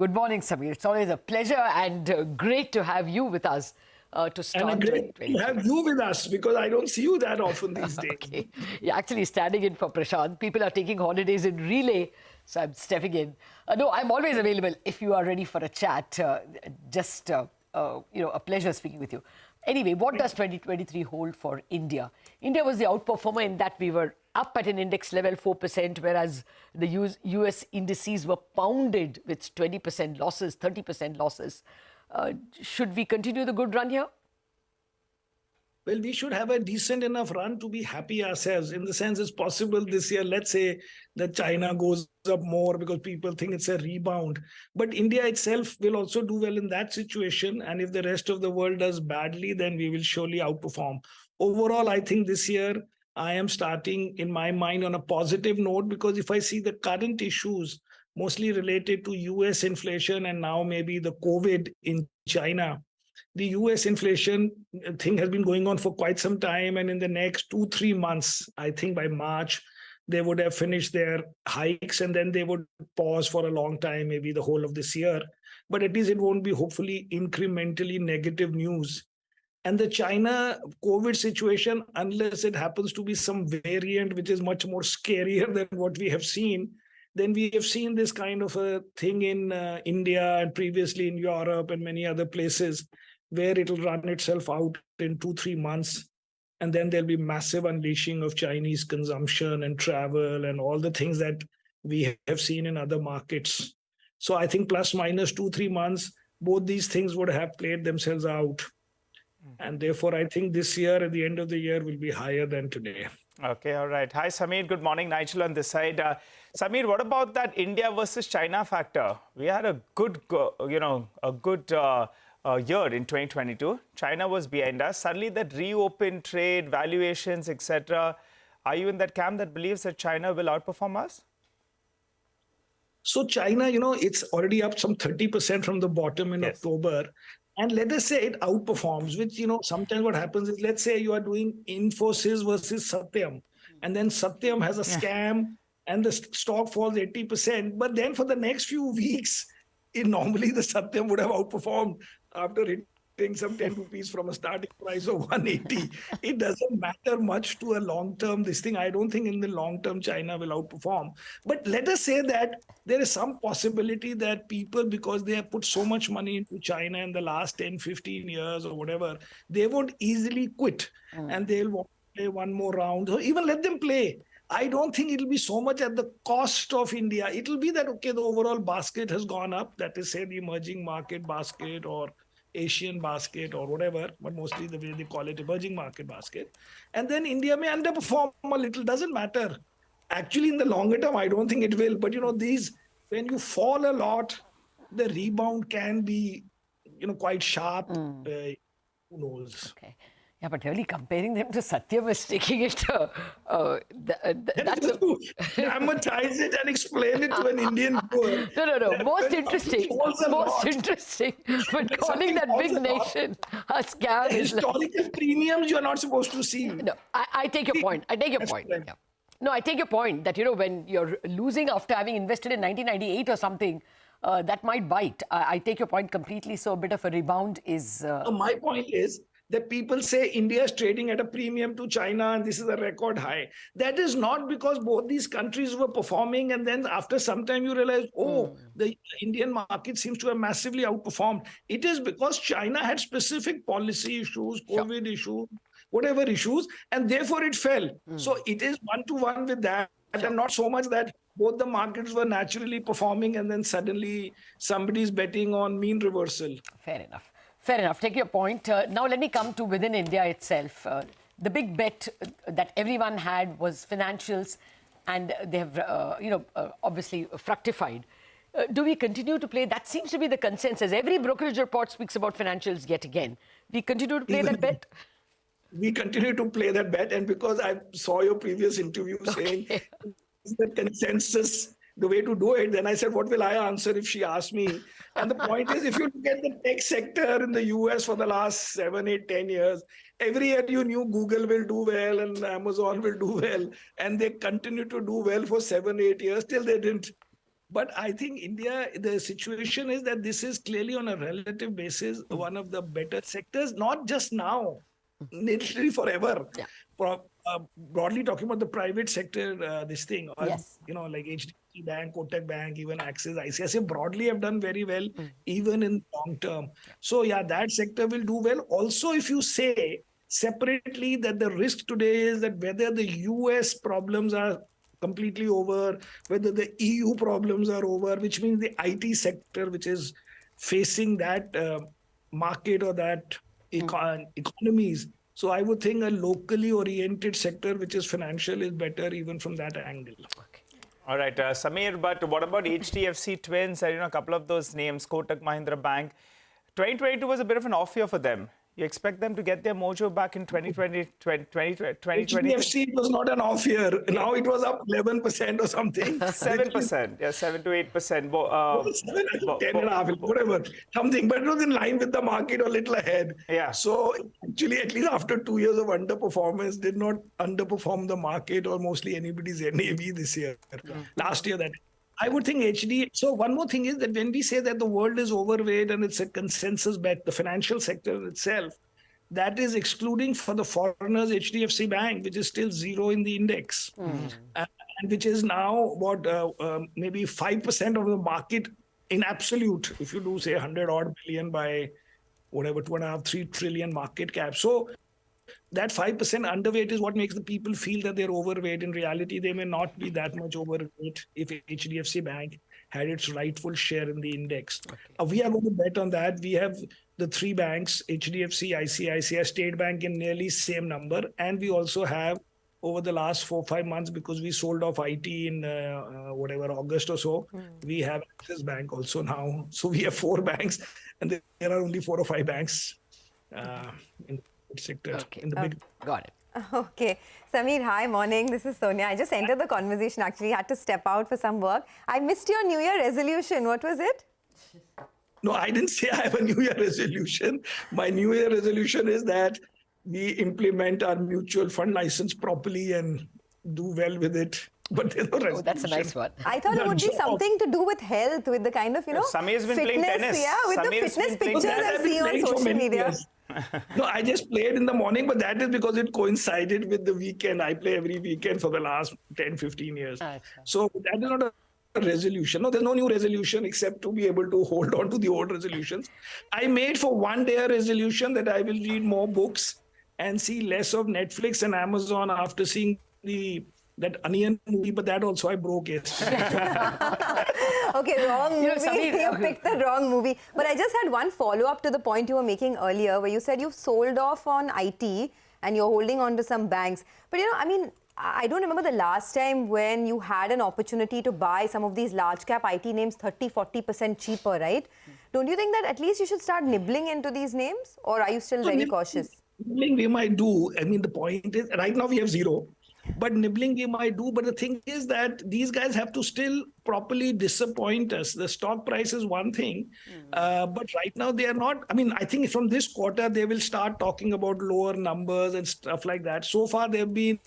Good morning, Samir. It's always a pleasure and great to have you with us to start. And great to have you with us because I don't see you that often these days. Okay. You're actually standing in for Prashant. People are taking holidays in relay, so I'm stepping in. No, I'm always available if you are ready for a chat. A pleasure speaking with you. Anyway, what does 2023 hold for India? India was the outperformer in that we were up at an index level 4%, whereas the US indices were pounded with 20% losses, 30% losses. Should we continue the good run here? Well, we should have a decent enough run to be happy ourselves. In the sense, it's possible this year, let's say that China goes up more because people think it's a rebound. But India itself will also do well in that situation. And if the rest of the world does badly, then we will surely outperform. Overall, I think this year, I am starting in my mind on a positive note because if I see the current issues, mostly related to US inflation and now maybe the COVID in China, the US inflation thing has been going on for quite some time. And in the next 2-3 months, I think by March, they would have finished their hikes and then they would pause for a long time, maybe the whole of this year. But at least it won't be hopefully incrementally negative news. And the China COVID situation, unless it happens to be some variant which is much more scarier than what we have seen, then we have seen this kind of a thing in India and previously in Europe and many other places where it'll run itself out in 2-3 months. And then there'll be massive unleashing of Chinese consumption and travel and all the things that we have seen in other markets. So I think plus minus 2-3 months, both these things would have played themselves out. And therefore, I think this year, at the end of the year, will be higher than today. Okay, all right. Hi, Samir. Good morning. Nigel on this side. Samir, what about that India versus China factor? We had a good, year in 2022. China was behind us. Suddenly, that reopened trade, valuations, etc. Are you in that camp that believes that China will outperform us? So China, it's already up some 30% from the bottom in October. And let us say it outperforms, which, sometimes what happens is, let's say you are doing Infosys versus Satyam, and then Satyam has a scam and the stock falls 80%. But then for the next few weeks, normally the Satyam would have outperformed after hitting some 10 rupees from a starting price of 180. It doesn't matter much to a long-term this thing. I don't think in the long term China will outperform. But let us say that there is some possibility that people, because they have put so much money into China in the last 10, 15 years or whatever, they won't easily quit and they'll want to play one more round. So even let them play. I don't think it'll be so much at the cost of India. It'll be that, okay, the overall basket has gone up. That is, say, the emerging market basket or Asian basket or whatever, but mostly the way they call it emerging market basket. And then India may underperform a little, doesn't matter. Actually, in the longer term, I don't think it will. But, when you fall a lot, the rebound can be, quite sharp. Who knows? Okay. Yeah, but really comparing them to Satyam is taking it. That's to dramatize it and explain it to an Indian poor. No. Most interesting. Most interesting. But calling that big nation a scam is historical premiums you are not supposed to see. No, I take your point. I take your point. Yeah. No, I take your point that, when you're losing after having invested in 1998 or something, that might bite. I take your point completely. So a bit of a rebound is... My point is, that people say India is trading at a premium to China and this is a record high. That is not because both these countries were performing and then after some time you realize, the Indian market seems to have massively outperformed. It is because China had specific policy issues, COVID issues, whatever issues, and therefore it fell. So it is one-to-one with that and not so much that both the markets were naturally performing and then suddenly somebody's betting on mean reversal. Fair enough. Fair enough. Take your point. Now let me come to within India itself. The big bet that everyone had was financials, and they have, obviously fructified. Do we continue to play? That seems to be the consensus. Every brokerage report speaks about financials yet again. We continue to play that bet? We continue to play that bet. And because I saw your previous interview saying the consensus, the way to do it, then I said, what will I answer if she asks me? And the point is, if you look at the tech sector in the US for the last 7, 8, 10 years, every year you knew Google will do well and Amazon will do well. And they continue to do well for 7, 8 years till they didn't. But I think India, the situation is that this is clearly on a relative basis one of the better sectors, not just now, literally forever. Yeah. Broadly talking about the private sector, this thing, Yes. like HDFC Bank, Kotak Bank, even Axis, ICICI broadly have done very well, even in long term. So yeah, that sector will do well. Also, if you say separately that the risk today is that whether the US problems are completely over, whether the EU problems are over, which means the IT sector, which is facing that market or that economies. So I would think a locally oriented sector, which is financial, is better even from that angle. Okay. All right, Samir, but what about HDFC Twins? A couple of those names, Kotak Mahindra Bank. 2022 was a bit of an off year for them. You expect them to get their mojo back in 2020? HDFC was not an off year. Now it was up 11% or something. 7%, yeah, 7 to 8%. 7, 10.5, whatever, something, but it was in line with the market or a little ahead. Yeah. So actually, at least after 2 years of underperformance, did not underperform the market or mostly anybody's NAV this year. Last year, that. I would think HD. So one more thing is that when we say that the world is overweight and it's a consensus bet, the financial sector itself, that is excluding for the foreigners HDFC Bank, which is still zero in the index, and which is now maybe 5% of the market in absolute. If you do say 100 odd billion by whatever 2.5, 3 trillion market cap. So that 5% underweight is what makes the people feel that they're overweight. In reality, they may not be that much overweight if HDFC Bank had its rightful share in the index. Okay. We are going to bet on that. We have the 3 banks, HDFC, ICICI, State Bank in nearly same number. And we also have over the last 4-5 months, because we sold off IT in August or so, we have Axis Bank also now. So we have 4 banks and there are only 4 or 5 banks in sector. Okay. In the big. Got it. Okay. Samir, hi, morning. This is Sonia. I just entered the conversation, actually. Had to step out for some work. I missed your New Year resolution. What was it? No, I didn't say I have a New Year resolution. My New Year resolution is that we implement our mutual fund license properly and do well with it. But there's no resolution. Oh, that's a nice one. I thought it would be something to do with health, with the kind of, Samir's been playing tennis. Yeah, with Samir's the fitness pictures I've I see on social media. No, I just played in the morning, but that is because it coincided with the weekend. I play every weekend for the last 10, 15 years. So that is not a resolution. No, there's no new resolution except to be able to hold on to the old resolutions. I made for one day a resolution that I will read more books and see less of Netflix and Amazon after seeing that Onion movie, but that also I broke yesterday. Okay, wrong movie. You picked the wrong movie. But I just had one follow-up to the point you were making earlier, where you said you've sold off on IT and you're holding on to some banks. But, I don't remember the last time when you had an opportunity to buy some of these large cap IT names 30-40% cheaper, right? Don't you think that at least you should start nibbling into these names? Or are you still very cautious? Nibbling we might do. The point is, right now we have 0. But nibbling we might do. But the thing is that these guys have to still properly disappoint us. The stock price is one thing. But right now they are not. I think from this quarter, they will start talking about lower numbers and stuff like that. So far, they've been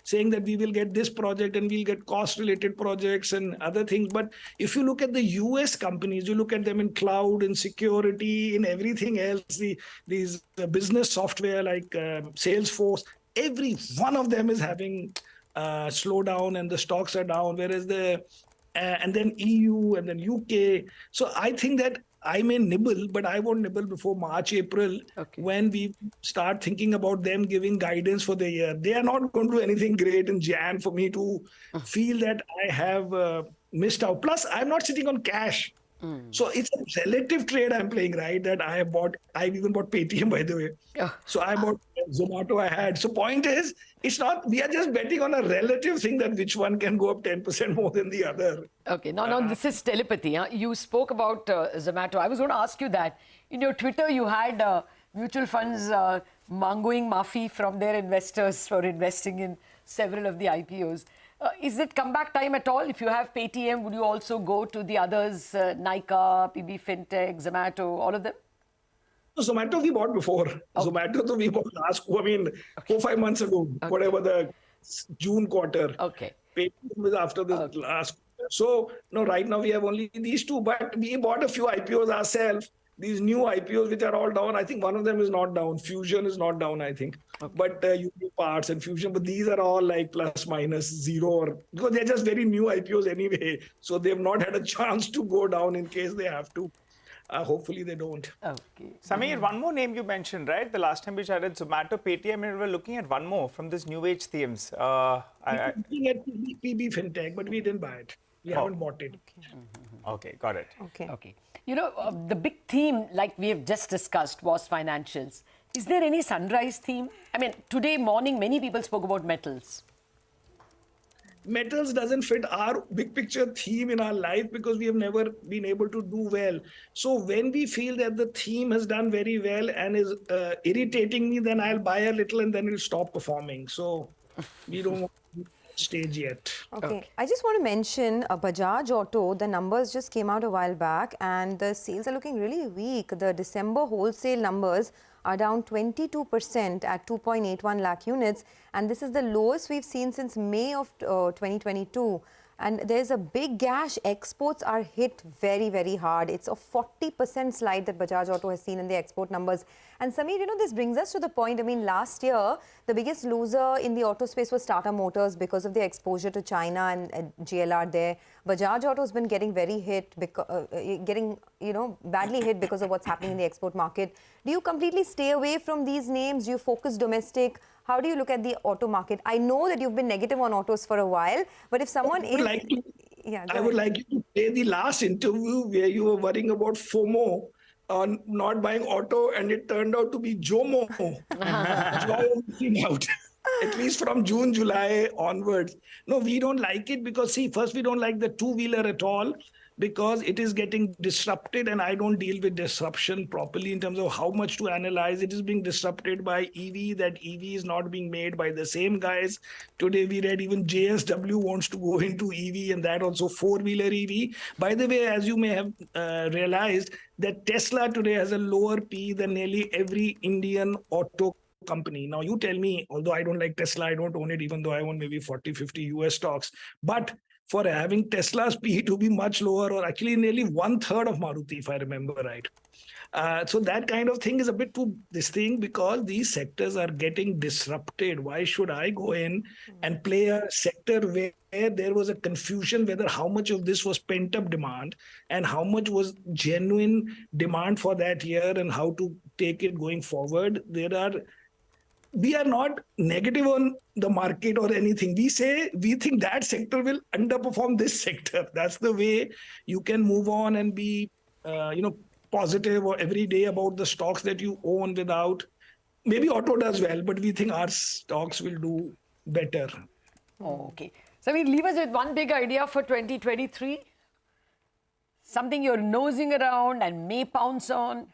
saying that we will get this project and we'll get cost-related projects and other things. But if you look at the US companies, you look at them in cloud, in security, in everything else, these business software like Salesforce, every one of them is having slowdown and the stocks are down, whereas and then EU and then UK. So I think that I may nibble, but I won't nibble before March, April, when we start thinking about them giving guidance for the year. They are not going to do anything great in Jan for me to feel that I have missed out. Plus, I'm not sitting on cash. So it's a relative trade I'm playing, right? That I've even bought Paytm, by the way. So I bought Zomato I had. So point is, it's not, we are just betting on a relative thing that which one can go up 10% more than the other. Okay, now this is telepathy. Huh? You spoke about Zomato. I was going to ask you that. In your Twitter, you had mutual funds mangoing Mafi from their investors for investing in several of the IPOs. Is it comeback time at all? If you have Paytm, would you also go to the others, Nykaa, PB Fintech, Zomato, all of them? Zomato we bought before. Zomato we bought last, 4-5 months ago, whatever the June quarter. Okay. Paytm was after the last quarter. So, no, right now we have only these two, but we bought a few IPOs ourselves. These new IPOs, which are all down. I think one of them is not down. Fusion is not down, I think. Okay. But UP Parts and Fusion, but these are all like plus minus zero, because they're just very new IPOs anyway. So they've not had a chance to go down in case they have to. Hopefully they don't. Okay. Samir, one more name you mentioned, right? The last time we chatted, Zomato, Paytm, and we were looking at one more from this new age themes. We were looking at PB FinTech, but we didn't buy it. We haven't bought it. Okay, got it. Okay. You know, the big theme, like we have just discussed, was financials. Is there any sunrise theme? I mean, today morning, many people spoke about metals. Metals doesn't fit our big picture theme in our life because we have never been able to do well. So when we feel that the theme has done very well and is irritating me, then I'll buy a little and then it'll stop performing. So we don't want to stage yet. Okay. I just want to mention Bajaj Auto. The numbers just came out a while back and the sales are looking really weak. The December wholesale numbers are down 22% at 2.81 lakh units, and this is the lowest we've seen since May of 2022. And there's a big gash. Exports are hit very, very hard. It's a 40% slide that Bajaj Auto has seen in the export numbers. And Samir, you know, this brings us to the point. I mean, last year, the biggest loser in the auto space was Tata Motors because of their exposure to China and GLR there. Bajaj Auto has been getting very hit, badly hit because of what's happening in the export market. Do you completely stay away from these names? Do you focus domestic? How do you look at the auto market? I know that you've been negative on autos for a while, but if someone is... I would like you to play the last interview where you were worrying about FOMO on not buying auto, and it turned out to be JOMO. Out. At least from June, July onwards. No, we don't like it because, see, first we don't like the two-wheeler at all because it is getting disrupted, and I don't deal with disruption properly in terms of how much to analyze. It is being disrupted by EV, that EV is not being made by the same guys. Today we read even JSW wants to go into EV, and that also four-wheeler EV. By the way, as you may have realized, that Tesla today has a lower P than nearly every Indian auto company. Now you tell me, although I don't like Tesla, I don't own it, even though I own maybe 40, 50 US stocks. But for having Tesla's P to be much lower, or actually nearly 1/3 of Maruti, if I remember right. So that kind of thing is a bit too this thing because these sectors are getting disrupted. Why should I go in and play a sector where there was a confusion whether how much of this was pent-up demand and how much was genuine demand for that year and how to take it going forward? We are not negative on the market or anything. We say we think that sector will underperform this sector. That's the way you can move on and be, positive or every day about the stocks that you own without. Maybe auto does well, but we think our stocks will do better. Oh, okay. So, I mean, leave us with one big idea for 2023. Something you're nosing around and may pounce on.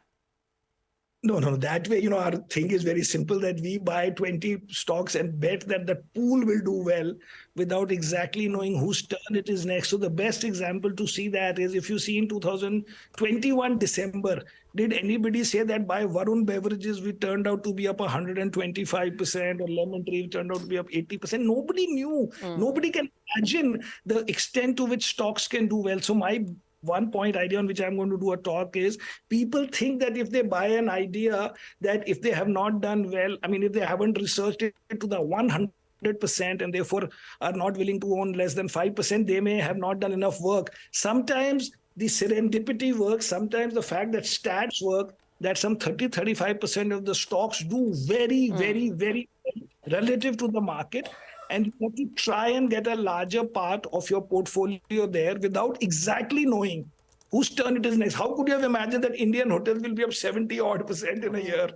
No. That way, our thing is very simple, that we buy 20 stocks and bet that the pool will do well without exactly knowing whose turn it is next. So the best example to see that is if you see in 2021 December, did anybody say that by Varun Beverages we turned out to be up 125% or Lemon Tree turned out to be up 80%? Nobody knew. Nobody can imagine the extent to which stocks can do well. So my one point idea on which I'm going to do a talk is people think that if they buy an idea that if they have not done well, if they haven't researched it to the 100% and therefore are not willing to own less than 5%, they may have not done enough work. Sometimes the serendipity works. Sometimes the fact that stats work, that some 30-35% of the stocks do very, very, very well relative to the market. And you have to try and get a larger part of your portfolio there without exactly knowing whose turn it is next. How could you have imagined that Indian hotels will be up 70% in a year?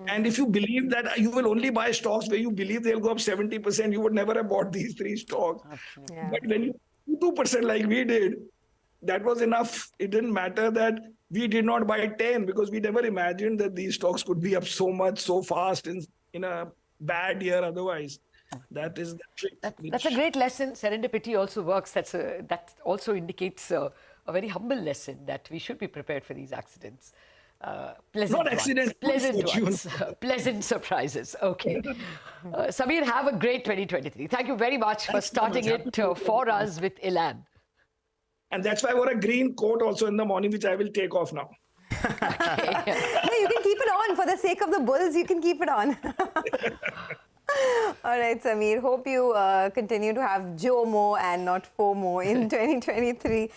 And if you believe that you will only buy stocks where you believe they'll go up 70%, you would never have bought these three stocks. Yeah. But when you 2% like we did, that was enough. It didn't matter that we did not buy 10 because we never imagined that these stocks could be up so much, so fast in a bad year otherwise. That is the trick. That's a great lesson. Serendipity also works. That also indicates a very humble lesson that we should be prepared for these accidents. Pleasant Not accidents, pleasant ones. Pleasant surprises. Okay. Samir, have a great 2023. Thank you very much for starting it for us with Elan. And that's why I wore a green coat also in the morning, which I will take off now. No, you can keep it on. For the sake of the Bulls, you can keep it on. All right, Samir. Hope you continue to have JOMO and not FOMO in 2023.